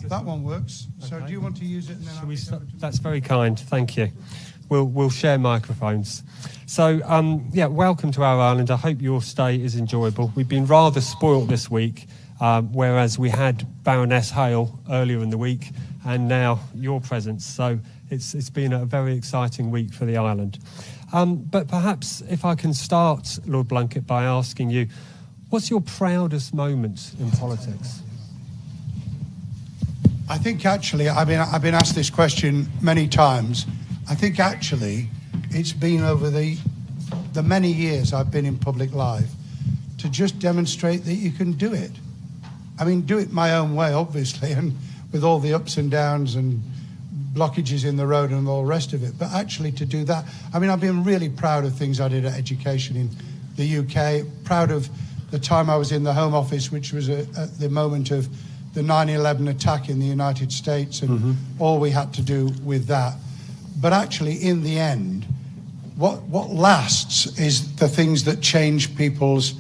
That one works. So Okay. do you want to use it? And then That's very kind, thank you. We'll share microphones. So, welcome to our island. I hope your stay is enjoyable. We've been rather spoilt this week, whereas we had Baroness Hale earlier in the week, and now your presence. So it's been a very exciting week for the island. But perhaps if I can start, Lord Blunkett, by asking you, what's your proudest moment in politics? I think actually, I've been asked this question many times. I think actually it's been over the many years I've been in public life to just demonstrate that you can do it. I mean, do it my own way, obviously, and with all the ups and downs and blockages in the road and all the rest of it. But actually to do that, I mean, I've been really proud of things I did at education in the UK, proud of the time I was in the Home Office, which was at the moment of the 9/11 attack in the United States and all we had to do with that. But actually, in the end, what lasts is the things that change people's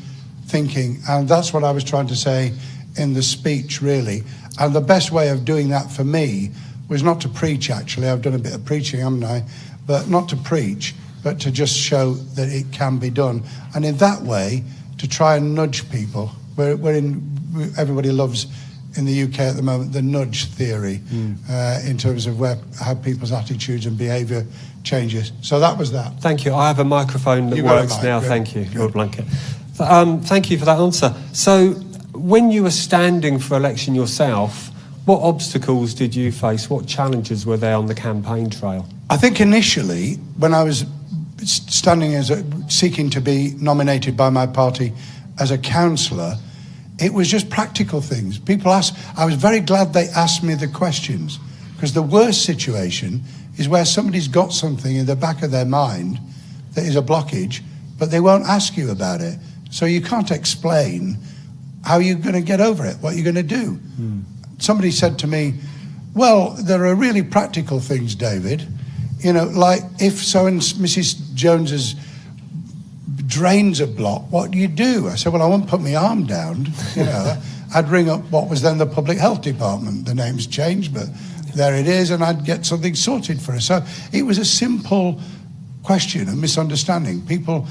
thinking. And that's what I was trying to say in the speech, really. And the best way of doing that for me was not to preach, actually. I've done a bit of preaching, haven't I? But not to preach, but to just show that it can be done. And in that way, to try and nudge people. Everybody loves, in the UK at the moment, the nudge theory in terms of how people's attitudes and behaviour changes. So that was that. Thank you. I have a microphone that works now. Good. Thank you, Lord Blunkett. Thank you for that answer. So when you were standing for election yourself, what obstacles did you face? What challenges were there on the campaign trail? I think initially, when I was standing seeking to be nominated by my party as a councillor, it was just practical things. People asked, I was very glad they asked me the questions, because the worst situation is where somebody's got something in the back of their mind that is a blockage, but they won't ask you about it. So you can't explain how you're going to get over it, what you're going to do. Somebody said to me, well, there are really practical things, David. You know, like if so and Mrs. Jones's drains are blocked, what do you do? I said, well, I won't put my arm down, you know. I'd ring up what was then the Public Health Department. The name's changed, but there it is, and I'd get something sorted for her. So it was a simple question, a misunderstanding. People,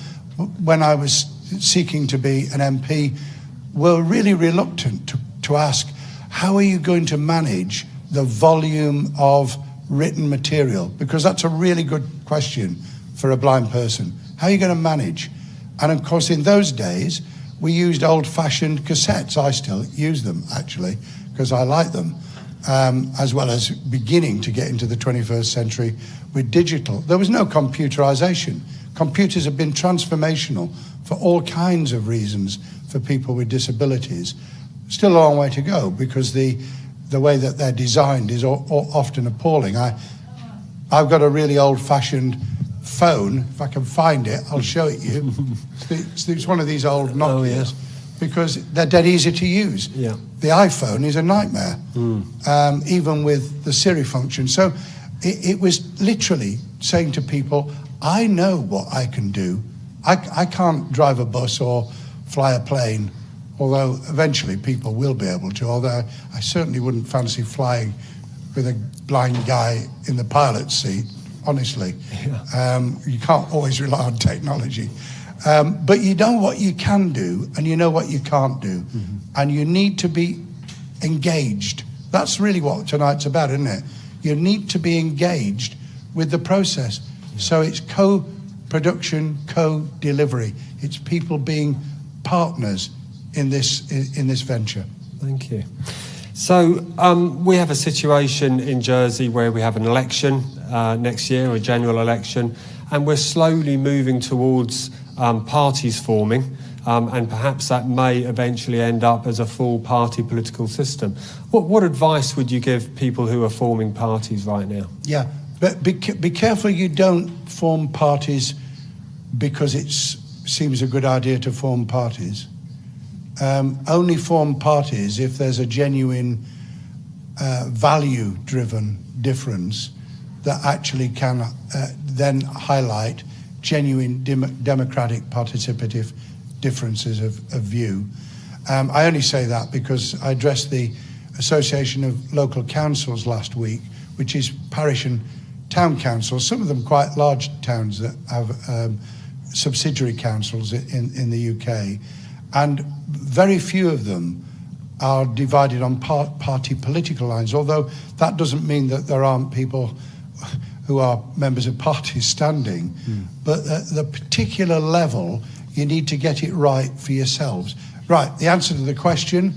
when I was seeking to be an MP, were really reluctant to ask, how are you going to manage the volume of written material? Because that's a really good question for a blind person. How are you going to manage? And of course, in those days, we used old-fashioned cassettes. I still use them, actually, because I like them, as well as beginning to get into the 21st century with digital. There was no computerization. Computers have been transformational for all kinds of reasons for people with disabilities. Still a long way to go, because the way that they're designed is often appalling. I've got a really old-fashioned phone. If I can find it, I'll show it you. It's one of these old Nokias, because they're dead easy to use. Yeah. The iPhone is a nightmare, even with the Siri function. So it was literally saying to people, I know what I can do. I can't drive a bus or fly a plane, although eventually people will be able to, although I certainly wouldn't fancy flying with a blind guy in the pilot's seat, honestly. Yeah. You can't always rely on technology. But you know what you can do, and you know what you can't do. And you need to be engaged. That's really what tonight's about, isn't it? You need to be engaged with the process. Yeah. So it's co-production, co-delivery. It's people being partners in this venture. Thank you. So we have a situation in Jersey where we have an election next year, a general election, and we're slowly moving towards parties forming, and perhaps that may eventually end up as a full party political system. What advice would you give people who are forming parties right now? Yeah, but be careful you don't form parties because it seems a good idea to form parties. Only form parties if there's a genuine value-driven difference that actually can then highlight genuine democratic participative differences of view. I only say that because I addressed the Association of Local Councils last week, which is parish and town councils, some of them quite large towns that have subsidiary councils in the UK, and very few of them are divided on party political lines, although that doesn't mean that there aren't people who are members of parties standing. But at the particular level, you need to get it right for yourselves. Right, the answer to the question,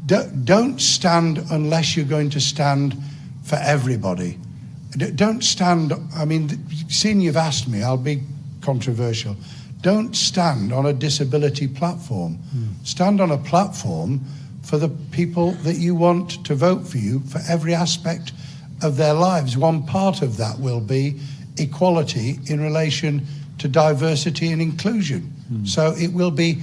don't stand unless you're going to stand for everybody. Don't stand, I mean, seeing you've asked me, I'll be controversial. Don't stand on a disability platform. Stand on a platform for the people that you want to vote for you for every aspect of their lives. One part of that will be equality in relation to diversity and inclusion. So it will be,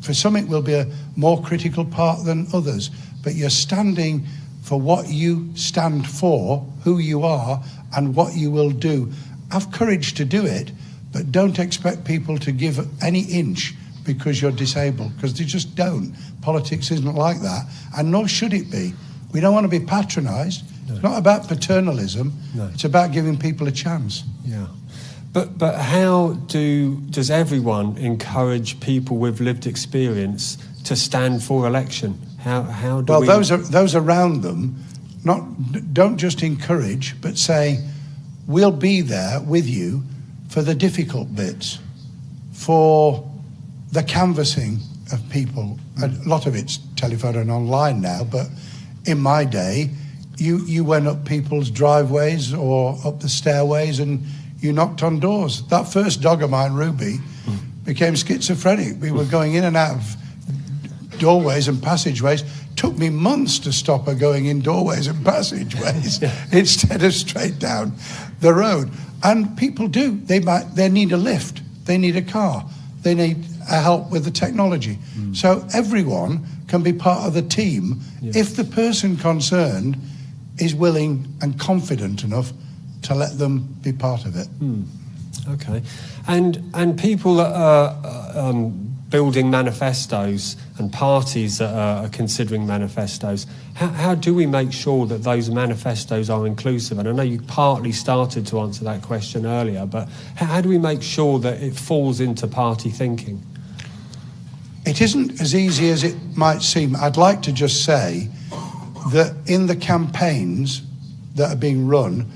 for some it will be a more critical part than others, but you're standing for what you stand for, who you are, and what you will do. Have courage to do it, but don't expect people to give any inch because you're disabled, because they just don't. Politics isn't like that, and nor should it be. We don't want to be patronised. No. It's not about paternalism. No. It's about giving people a chance. Yeah. But how does everyone encourage people with lived experience to stand for election? How do we... those around them, don't just encourage, but say, we'll be there with you for the difficult bits, for the canvassing of people. A lot of it's telephone and online now, but in my day, you went up people's driveways or up the stairways and you knocked on doors. That first dog of mine, Ruby, became schizophrenic. We were going in and out of doorways and passageways. Took me months to stop her going in doorways and passageways instead of straight down the road. And people do. They need a lift. They need a car. They need help with the technology. So everyone can be part of the team if the person concerned is willing and confident enough to let them be part of it. Okay. And people that are building manifestos and parties that are considering manifestos, how do we make sure that those manifestos are inclusive? And I know you partly started to answer that question earlier, but how do we make sure that it falls into party thinking? It isn't as easy as it might seem. I'd like to just say that in the campaigns that are being run,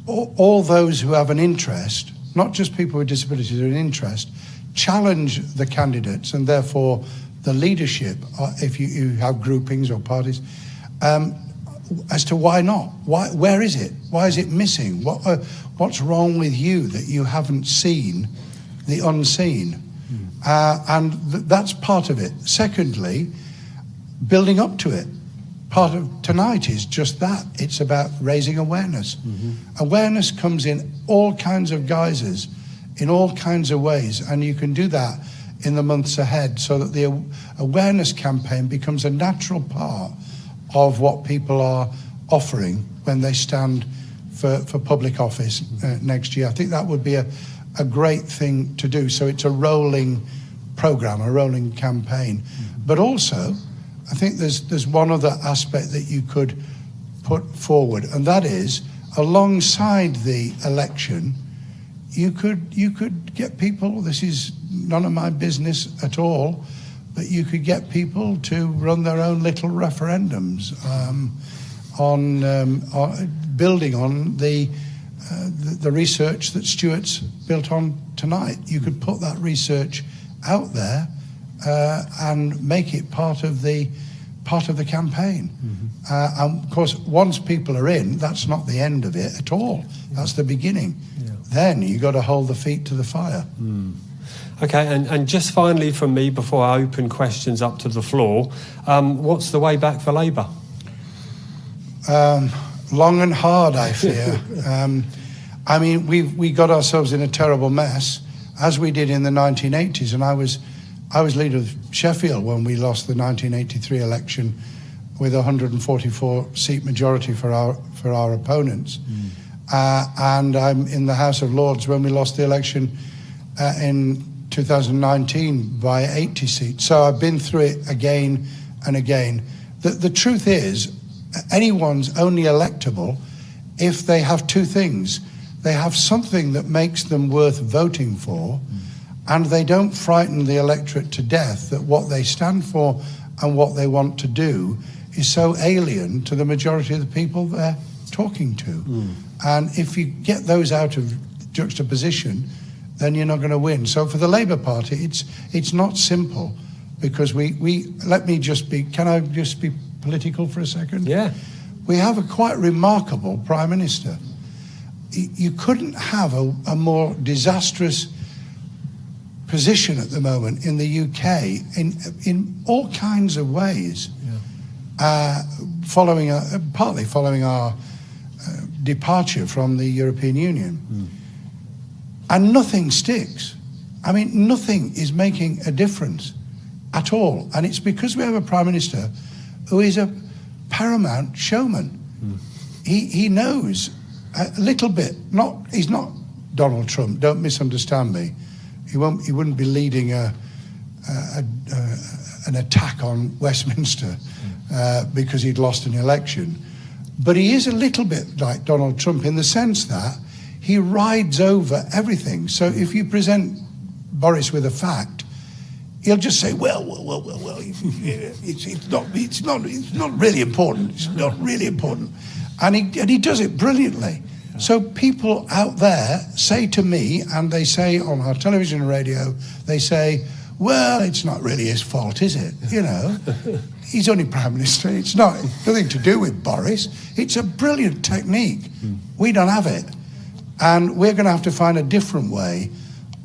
all those who have an interest, not just people with disabilities who have an interest, challenge the candidates and therefore the leadership, if you have groupings or parties, as to why not? Where is it? Why is it missing? What's wrong with you that you haven't seen the unseen? And that's part of it. Secondly, building up to it. Part of tonight is just that. It's about raising awareness. Awareness comes in all kinds of guises, in all kinds of ways, and you can do that in the months ahead so that the awareness campaign becomes a natural part of what people are offering when they stand for public office next year. I think that would be a great thing to do. So it's a rolling programme, a rolling campaign. But also, I think there's one other aspect that you could put forward, and that is, alongside the election, you could get people, this is none of my business at all, but you could get people to run their own little referendums on building on the research that Stuart's built on tonight. You could put that research out there and make it part of the campaign. And of course, once people are in, that's not the end of it at all. That's the beginning. Then you got to hold the feet to the fire. Okay, and just finally from me, before I open questions up to the floor, what's the way back for Labour? Long and hard, I fear. I mean, we got ourselves in a terrible mess, as we did in the 1980s, and I was leader of Sheffield when we lost the 1983 election with a 144-seat majority for our opponents. And I'm in the House of Lords when we lost the election in 2019 by 80 seats. So I've been through it again and again. The truth is, anyone's only electable if they have two things. They have something that makes them worth voting for, and they don't frighten the electorate to death that what they stand for and what they want to do is so alien to the majority of the people they're talking to. And if you get those out of juxtaposition, then you're not going to win. So for the Labour Party, it's not simple, because can I just be political for a second? Yeah. We have a quite remarkable Prime Minister. You couldn't have a more disastrous position at the moment in the UK in all kinds of ways, partly following our departure from the European Union. And nothing sticks. I mean, nothing is making a difference at all. And it's because we have a Prime Minister who is a paramount showman. He knows a little bit. He's not Donald Trump, don't misunderstand me. He wouldn't be leading an attack on Westminster because he'd lost an election. But he is a little bit like Donald Trump in the sense that he rides over everything. So if you present Boris with a fact, he'll just say, well, it's not really important. It's not really important. And he does it brilliantly. So people out there say to me, and they say on our television and radio, they say, well, it's not really his fault, is it? You know, he's only Prime Minister. It's nothing to do with Boris. It's a brilliant technique. We don't have it. And we're going to have to find a different way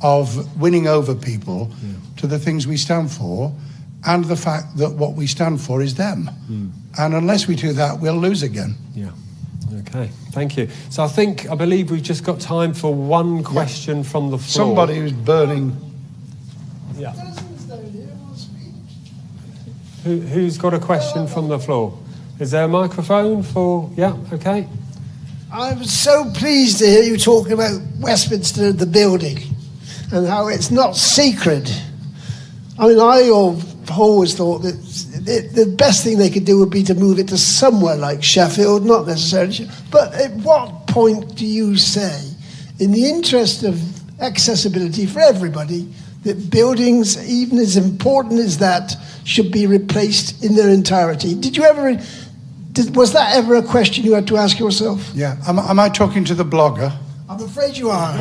of winning over people to the things we stand for, and the fact that what we stand for is them. And unless we do that, we'll lose again. Yeah. Okay, thank you. So I believe we've just got time for one question from the floor. Somebody who's burning. Yeah. Who's got a question from the floor? Is there a microphone for... Yeah, okay. I was so pleased to hear you talking about Westminster, the building, and how it's not sacred. I mean, I always thought that the best thing they could do would be to move it to somewhere like Sheffield, not necessarily. But at what point do you say, in the interest of accessibility for everybody, that buildings, even as important as that, should be replaced in their entirety? Was that ever a question you had to ask yourself? Yeah. Am I talking to the blogger? I'm afraid you are.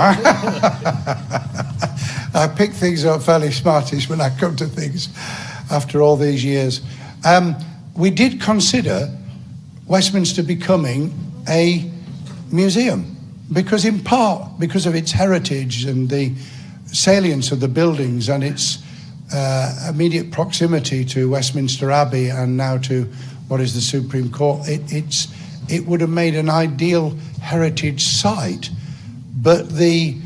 I pick things up fairly smartish when I come to things after all these years. We did consider Westminster becoming a museum, because in part because of its heritage and the salience of the buildings and its immediate proximity to Westminster Abbey and now to what is the Supreme Court. It would have made an ideal heritage site, but the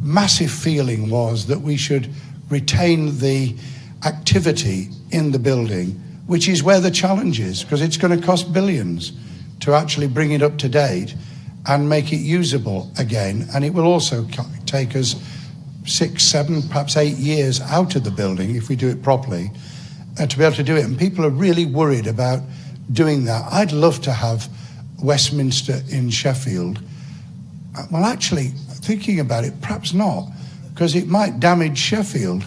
massive feeling was that we should retain the activity in the building, which is where the challenge is, because it's going to cost billions to actually bring it up to date and make it usable again. And it will also take us 6, 7, perhaps 8 years out of the building if we do it properly, to be able to do it. And people are really worried about doing that. I'd love to have Westminster in Sheffield. Well, actually, thinking about it, perhaps not, because it might damage Sheffield,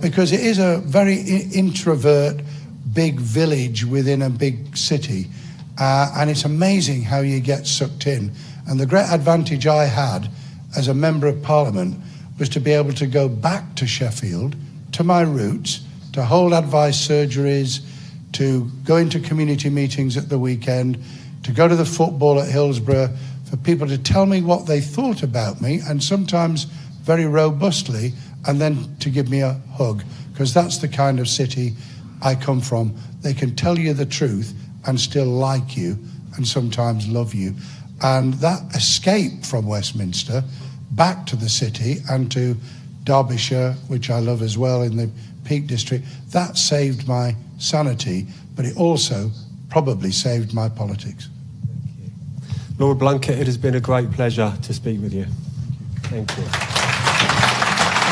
because it is a very introvert, big village within a big city, and it's amazing how you get sucked in. And the great advantage I had as a Member of Parliament was to be able to go back to Sheffield, to my roots, to hold advice surgeries, to go into community meetings at the weekend, to go to the football at Hillsborough, for people to tell me what they thought about me, and sometimes very robustly, and then to give me a hug, because that's the kind of city I come from. They can tell you the truth and still like you and sometimes love you. And that escape from Westminster back to the city and to Derbyshire, which I love as well, in the Peak District, that saved my sanity, but it also probably saved my politics. Lord Blunkett, it has been a great pleasure to speak with you. Thank you.